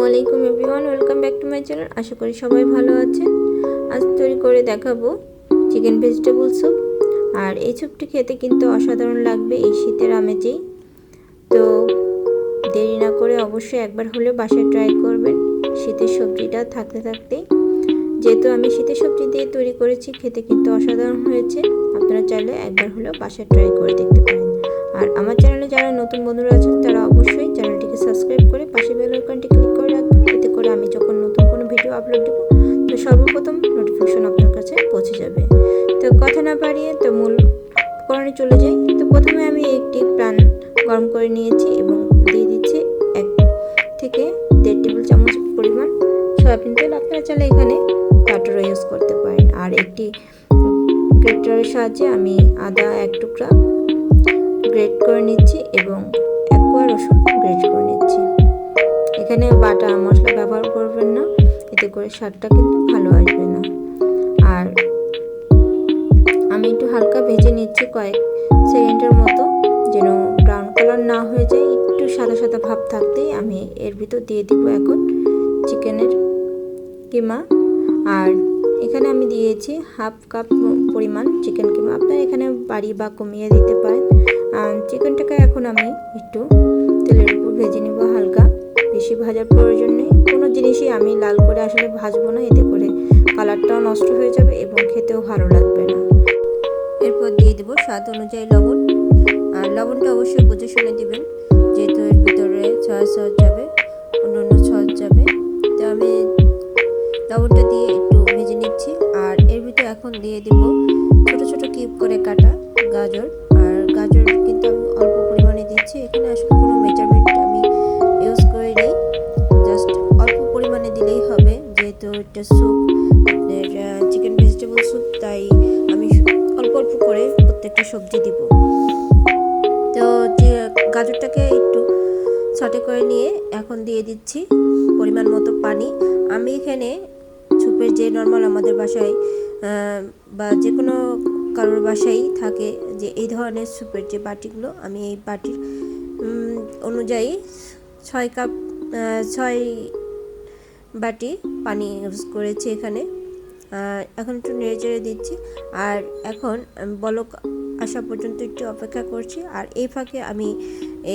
আলাইকুম everyone, welcome back to my channel. আশা করি সবাই ভালো আছেন। আজ তৈরি করে দেখাবো চিকেন ভেজিটেবল স্যুপ। আর এই স্যুপটি খেতে কিন্তু অসাধারণ লাগবে এই শীতের আমেজেই। তো দেরি না করে অবশ্যই একবার হলেও বাসায় ট্রাই করবেন শীতের সবজিটা থাকতে থাকতেই। যেহেতু আমি শীতের সবজি দিয়ে তৈরি করেছি, খেতে কিন্তু অসাধারণ হয়েছে। আপনারা চাইলে একবার হলেও বাসায় ট্রাই করে দেখতে পারেন। আর আমার চ্যানেলে যারা নতুন বন্ধুরা আছেন তারা অবশ্যই চ্যানেলটিকে সাবস্ক্রাইব করে পাশে বেল আইকনটি ক্লিক করে রাখবেন। এতে করে আমি যখন নতুন কোনো ভিডিও আপলোড দেব তো সর্বপ্রথম নোটিফিকেশন আপনার কাছে পৌঁছে যাবে। তো কথা না বাড়িয়ে তো মূল উপকরণে চলে যাই। তো প্রথমে আমি একটি প্যান গরম করে নিয়েছি এবং দিয়ে দিচ্ছি 1 থেকে 1.5 টেবিল চামচ পরিমাণ সয়াবিন তেল। আপনারা চাইলে এখানে বাটারও ইউজ করতে পারেন। আর একটি গ্রেটারের সাহায্যে আমি আদা 1 টুকরা গ্রেট করে নিচ্ছি এবং 1 কোয়া রসুন গ্রেট করে নিচ্ছি। এখানে বাটা মশলা ব্যবহার করবেন না, এতে করে স্বাদটা কিন্তু ভালো আসবে না। আর আমি একটু হালকা ভেজে নিচ্ছি কয়েক সেকেন্ডের মতো, যেন ব্রাউন কালার না হয়ে যায়। একটু সাদা সাদা ভাব থাকতেই আমি এর ভিতর দিয়ে দিব এখন চিকেনের কিমা। আর এখানে আমি দিয়েছি 1/2 কাপ পরিমাণ চিকেন কিমা। আপনারা এখানে বাড়িয়ে বা কমিয়ে দিতে পারেন। চিকেনটাকে এখন আমি একটু তেলের উপর ভেজে নিব হালকা, বেশি ভাজার প্রয়োজন নেই। কোনো জিনিসই আমি লাল করে আসলে ভাজবো না, এতে করে কালারটাও নষ্ট হয়ে যাবে এবং খেতেও ভালো লাগবে না। এরপর দিয়ে দেবো স্বাদ অনুযায়ী লবণ। আর লবণটা অবশ্যই বুঝে শুনে দিবেন, যেহেতু এর ভিতরে সয়া সস যাবে, অন্যান্য সস যাবে। তো আমি লবণটা দিয়ে একটু ভেজে নিচ্ছি। আর এর ভিতরে এখন দিয়ে দিব ছোট ছোট কিউব করে কাটা গাজর। আর গাজর কিন্তু আমি অল্প পরিমাণে দিচ্ছি, এখানে আসলে কোনো মেজারমেন্ট আমি ইউজ করিনি, জাস্ট অল্প পরিমাণে দিলেই হবে। যেহেতু এটা স্যুপ, চিকেন ভেজিটেবল স্যুপ, তাই আমি অল্প অল্প করে প্রত্যেকটা সবজি দিব। তো গাজরটাকে একটু সটে করে নিয়ে এখন দিয়ে দিচ্ছি পরিমাণ মতো পানি। আমি এখানে স্যুপের যে নর্মাল আমাদের বাসায় বা যে কোনো কারোর বাসায় থাকে যে এই ধরনের স্যুপের যে বাটিগুলো, আমি এই বাটির অনুযায়ী 6 বাটি পানি ইউজ করেছি এখানে। এখন একটু নেড়ে চেড়ে দিচ্ছি। আর এখন বলক আসা পর্যন্ত একটু অপেক্ষা করছি। আর এই ফাঁকে আমি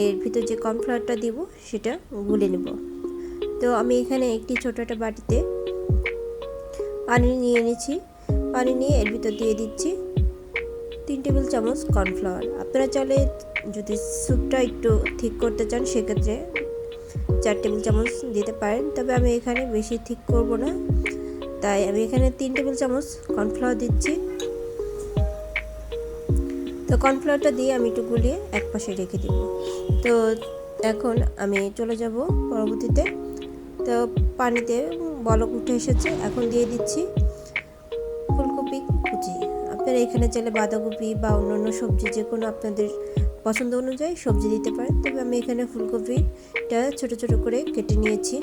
এর ভিতর যে কর্নফ্লাওয়ারটা দিব সেটা গুলে নেব। তো আমি এখানে একটি ছোট একটা বাটিতে পানি নিয়ে নিচ্ছি। পানি নিয়ে এর ভিতর দিয়ে দিচ্ছি 3 টেবিল চামচ কর্নফ্লাওয়ার। আপনারা চাইলে যদি স্যুপটা একটু ঠিক করতে চান সেক্ষেত্রে 4 টেবিল চামচ দিতে পারেন, তবে আমি এখানে বেশি ঠিক করব না, তাই আমি এখানে 3 টেবিল চামচ কর্নফ্লাওয়ার দিচ্ছি। তো কর্নফ্লাওয়ারটা দিয়ে আমি একটু গুলিয়ে এক পাশে রেখে দিব। তো এখন আমি চলে যাব পরবর্তীতে। তো পানিতে বলক উঠে এসেছে, এখন দিয়ে দিচ্ছি ফুলকপি কুচি। আপনারা এখানে চাইলে বাঁধাকপি বা অন্যান্য সবজি যে কোনো আপনাদের পছন্দ অনুযায়ী সবজি দিতে পারেন, তবে আমি এখানে ফুলকপিটা ছোট ছোট করে কেটে নিয়েছি।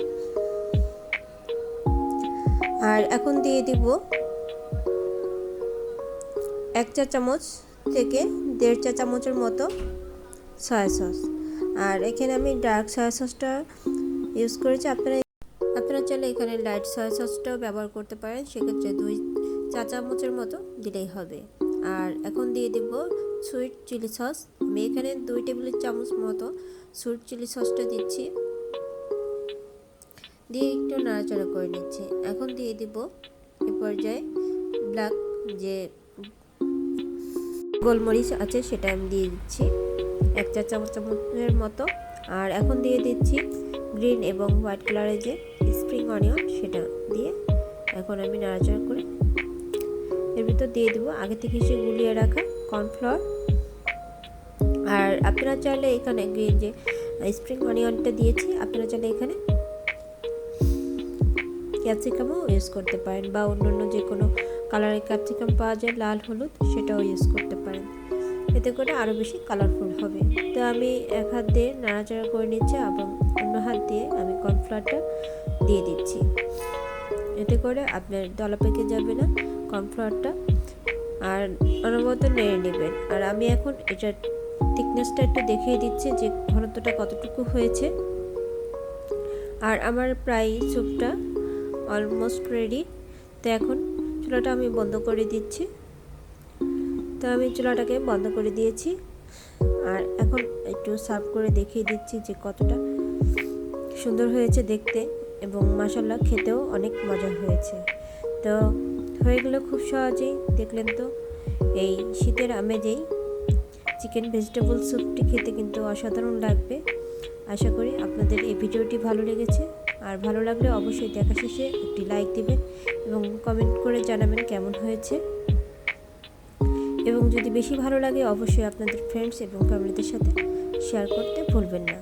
আর এখন দিয়ে দিব 1 চা চামচ থেকে 1.5 চা চামচের মতো সয়া সস। আর এখানে আমি ডার্ক সয়া সসটা ইউজ করেছি। আপনারা চাইলে এখানে লাইট সয়া সসটাও ব্যবহার করতে পারেন, সেক্ষেত্রে 2 চা চামচের মতো দিলেই হবে। আর এখন দিয়ে দেব সুইট চিলি সস। আমি এখানে 2 টেবিল চামচ মতো সুইট চিলি সসটা দিচ্ছি, দিয়ে একটু নাড়াচাড়া করে নিচ্ছি। এখন দিয়ে দেব এ পর্যায়ে ব্ল্যাক যে গোলমরিচ আছে সেটা আমি দিয়ে দিচ্ছি 1 চা চামচের মতো। আর এখন দিয়ে দিচ্ছি গ্রিন এবং হোয়াইট কালারের যে স্প্রিং অনিয়ন, সেটা দিয়ে এখন আমি নাড়াচাড়া করে এর ভিতর দিয়ে দেবো আগে থেকে সে গুলিয়ে রাখা কর্নফ্লাওয়ার। আর আপনারা চাইলে এখানে গ্রিন যে স্প্রিং অনিয়নটা দিয়েছি, আপনারা চাইলে এখানে ক্যাপসিকামও ইউজ করতে পারেন বা অন্যান্য যে কোনো কালারের ক্যাপসিকাম পাওয়া যায়, লাল হলুদ, সেটাও ইউজ করতে পারেন, এতে করে আরও বেশি কালারফুল হবে। তো আমি এক হাত দিয়ে নাড়াচাড়া করে নিচ্ছি এবং অন্য হাত দিয়ে আমি কর্নফ্লাওয়ারটা দিয়ে দিচ্ছি, এতে করে আপনার দলা পেকে যাবে না কর্নফ্লাওয়ারটা। আর অনবরত নেড়ে নেবেন। আর আমি এখন এটার থিকনেসটা একটু দেখিয়ে দিচ্ছি যে ঘনত্বটা কতটুকু হয়েছে। আর আমার প্রায় স্যুপটা অলমোস্ট রেডি। তো এখন চুলাটা আমি বন্ধ করে দিচ্ছি। তো আমি চুলাটাকে বন্ধ করে দিয়েছি। আর এখন একটু সার্ভ করে দেখিয়ে দিচ্ছি যে কতটা সুন্দর হয়েছে দেখতে এবং মাশাআল্লাহ খেতেও অনেক মজা হয়েছে। তো হয়ে গেল খুব সহজেই, দেখলেন তো। এই শীতের আমেজেই চিকেন ভেজিটেবল স্যুপটি খেতে কিন্তু অসাধারণ লাগবে। আশা করি আপনাদের এই ভিডিওটি ভালো লেগেছে। আর ভালো লাগলে অবশ্যই দেখা শেষে একটি লাইক দিবেন এবং কমেন্ট করে জানাবেন কেমন হয়েছে। এবং যদি বেশি ভালো লাগে অবশ্যই আপনাদের ফ্রেন্ডস এবং ফ্যামিলিদের সাথে শেয়ার করতে ভুলবেন না।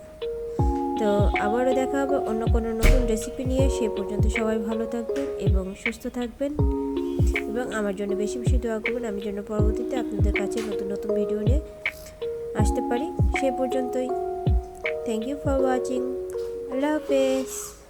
তো আবারও দেখা হবে অন্য কোনো নতুন রেসিপি নিয়ে। সে পর্যন্ত সবাই ভালো থাকবেন এবং সুস্থ থাকবেন এবং আমার জন্য বেশি বেশি দোয়া করবেন, আমি যেন পরবর্তীতে আপনাদের কাছে নতুন নতুন ভিডিও নিয়ে আসতে পারি। সে পর্যন্তই, থ্যাংক ইউ ফর ওয়াচিং। আল্লাহ হাফেজ।